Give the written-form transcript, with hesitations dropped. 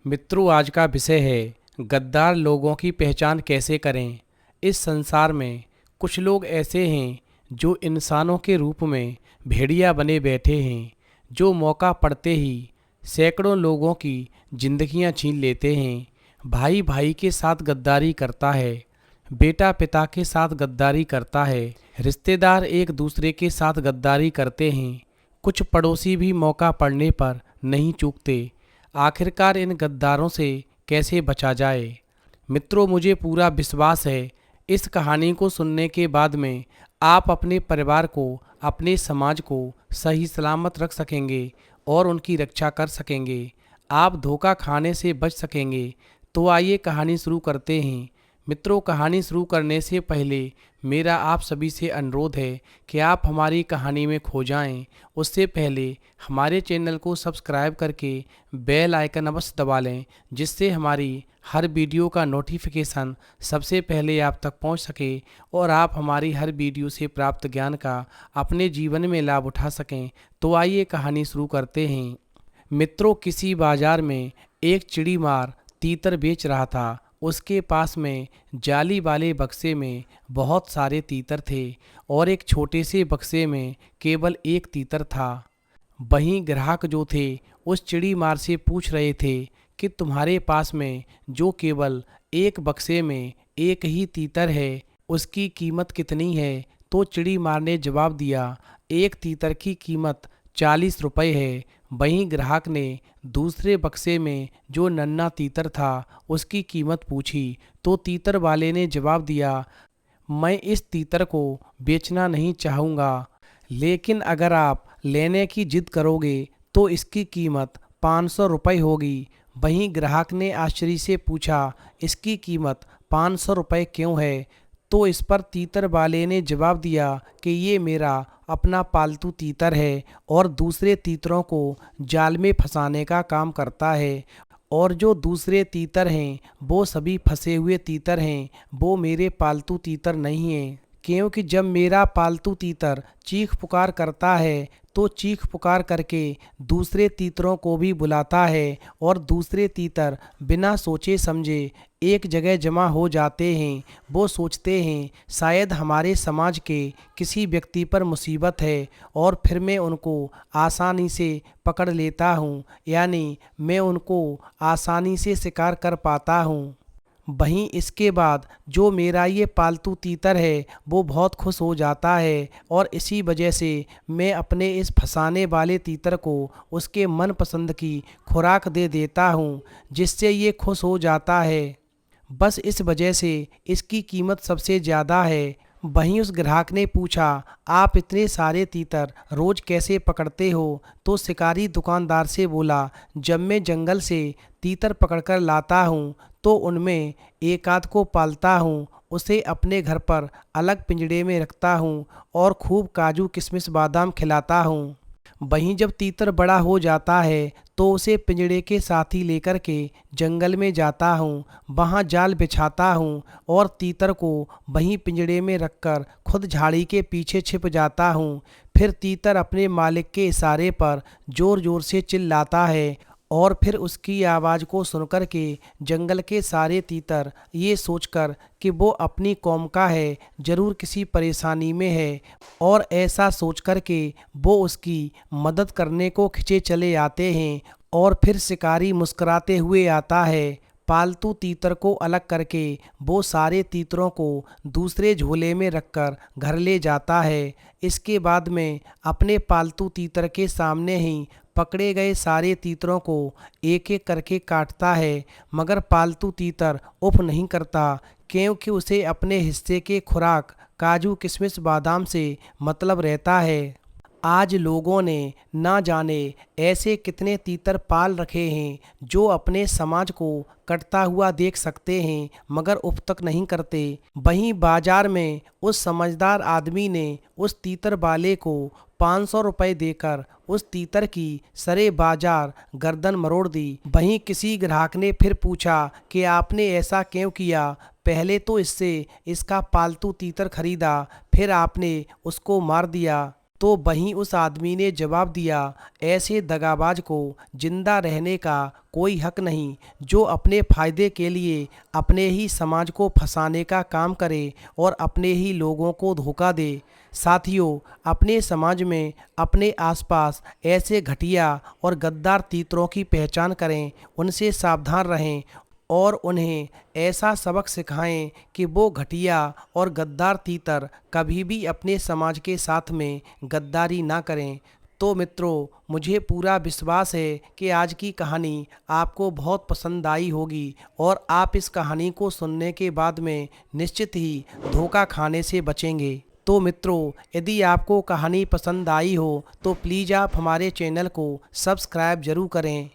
मित्रों, आज का विषय है गद्दार लोगों की पहचान कैसे करें। इस संसार में कुछ लोग ऐसे हैं जो इंसानों के रूप में भेड़िया बने बैठे हैं, जो मौका पड़ते ही सैकड़ों लोगों की जिंदगियां छीन लेते हैं। भाई भाई के साथ गद्दारी करता है, बेटा पिता के साथ गद्दारी करता है, रिश्तेदार एक दूसरे के साथ गद्दारी करते हैं। कुछ पड़ोसी भी मौका पड़ने पर नहीं चूकते। आखिरकार इन गद्दारों से कैसे बचा जाए। मित्रों, मुझे पूरा विश्वास है इस कहानी को सुनने के बाद में आप अपने परिवार को, अपने समाज को सही सलामत रख सकेंगे और उनकी रक्षा कर सकेंगे। आप धोखा खाने से बच सकेंगे। तो आइए कहानी शुरू करते हैं। मित्रों, कहानी शुरू करने से पहले मेरा आप सभी से अनुरोध है कि आप हमारी कहानी में खो जाएं। उससे पहले हमारे चैनल को सब्सक्राइब करके बेल आइकन अवश्य दबा लें, जिससे हमारी हर वीडियो का नोटिफिकेशन सबसे पहले आप तक पहुंच सके और आप हमारी हर वीडियो से प्राप्त ज्ञान का अपने जीवन में लाभ उठा सकें। तो आइए कहानी शुरू करते हैं। मित्रों, किसी बाजार में एक चिड़ीमार तीतर बेच रहा था। उसके पास में जाली वाले बक्से में बहुत सारे तीतर थे और एक छोटे से बक्से में केवल एक तीतर था। वहीं ग्राहक जो थे उस चिड़ीमार से पूछ रहे थे कि तुम्हारे पास में जो केवल एक बक्से में एक ही तीतर है, उसकी कीमत कितनी है। तो चिड़ीमार ने जवाब दिया, एक तीतर की कीमत 40 रुपये है। वहीं ग्राहक ने दूसरे बक्से में जो नन्हा तीतर था उसकी कीमत पूछी, तो तीतर वाले ने जवाब दिया, मैं इस तीतर को बेचना नहीं चाहूँगा, लेकिन अगर आप लेने की जिद करोगे तो इसकी कीमत 500 रुपये होगी। वहीं ग्राहक ने आश्चर्य से पूछा, इसकी कीमत 500 रुपये क्यों है। तो इस पर तीतर वाले ने जवाब दिया कि ये मेरा अपना पालतू तीतर है और दूसरे तीतरों को जाल में फंसाने का काम करता है, और जो दूसरे तीतर हैं वो सभी फंसे हुए तीतर हैं, वो मेरे पालतू तीतर नहीं हैं। क्योंकि जब मेरा पालतू तीतर चीख पुकार करता है तो चीख पुकार करके दूसरे तीतरों को भी बुलाता है, और दूसरे तीतर बिना सोचे समझे एक जगह जमा हो जाते हैं। वो सोचते हैं शायद हमारे समाज के किसी व्यक्ति पर मुसीबत है, और फिर मैं उनको आसानी से पकड़ लेता हूँ, यानी मैं उनको आसानी से शिकार कर पाता हूँ। वहीं इसके बाद जो मेरा ये पालतू तीतर है वो बहुत खुश हो जाता है, और इसी वजह से मैं अपने इस फंसाने वाले तीतर को उसके मनपसंद की खुराक दे देता हूँ, जिससे ये खुश हो जाता है। बस इस वजह से इसकी कीमत सबसे ज़्यादा है। वहीं उस ग्राहक ने पूछा, आप इतने सारे तीतर रोज़ कैसे पकड़ते हो। तो शिकारी दुकानदार से बोला, जब मैं जंगल से तीतर पकड़कर लाता हूँ तो उनमें एक आध को पालता हूँ, उसे अपने घर पर अलग पिंजड़े में रखता हूँ और खूब काजू किशमिश बादाम खिलाता हूँ। वहीं जब तीतर बड़ा हो जाता है तो उसे पिंजड़े के साथ ही लेकर के जंगल में जाता हूँ, वहाँ जाल बिछाता हूँ और तीतर को वहीं पिंजड़े में रखकर खुद झाड़ी के पीछे छिप जाता हूँ। फिर तीतर अपने मालिक के इशारे पर ज़ोर ज़ोर से चिल्लाता है, और फिर उसकी आवाज़ को सुनकर के जंगल के सारे तीतर ये सोचकर कि वो अपनी कौम का है, ज़रूर किसी परेशानी में है, और ऐसा सोचकर के वो उसकी मदद करने को खिंचे चले आते हैं। और फिर शिकारी मुस्कुराते हुए आता है। पालतू तीतर को अलग करके वो सारे तीतरों को दूसरे झोले में रखकर घर ले जाता है। इसके बाद में अपने पालतू तीतर के सामने ही पकड़े गए सारे तीतरों को एक एक करके काटता है, मगर पालतू तीतर उफ नहीं करता, क्योंकि उसे अपने हिस्से के खुराक काजू किशमिश बादाम से मतलब रहता है। आज लोगों ने ना जाने ऐसे कितने तीतर पाल रखे हैं जो अपने समाज को कटता हुआ देख सकते हैं मगर उफ तक नहीं करते। वहीं बाजार में उस समझदार आदमी ने उस तीतर वाले को 500 रुपये देकर उस तीतर की सरे बाजार गर्दन मरोड़ दी। वहीं किसी ग्राहक ने फिर पूछा कि आपने ऐसा क्यों किया। पहले तो इससे इसका पालतू तीतर खरीदा, फिर आपने उसको मार दिया। तो वहीं उस आदमी ने जवाब दिया, ऐसे दगाबाज को जिंदा रहने का कोई हक नहीं जो अपने फायदे के लिए अपने ही समाज को फंसाने का काम करे और अपने ही लोगों को धोखा दे। साथियों, अपने समाज में अपने आसपास ऐसे घटिया और गद्दार तीतरों की पहचान करें, उनसे सावधान रहें और उन्हें ऐसा सबक सिखाएं कि वो घटिया और गद्दार तीतर कभी भी अपने समाज के साथ में गद्दारी ना करें। तो मित्रों, मुझे पूरा विश्वास है कि आज की कहानी आपको बहुत पसंद आई होगी और आप इस कहानी को सुनने के बाद में निश्चित ही धोखा खाने से बचेंगे। तो मित्रों, यदि आपको कहानी पसंद आई हो तो प्लीज़ आप हमारे चैनल को सब्सक्राइब ज़रूर करें।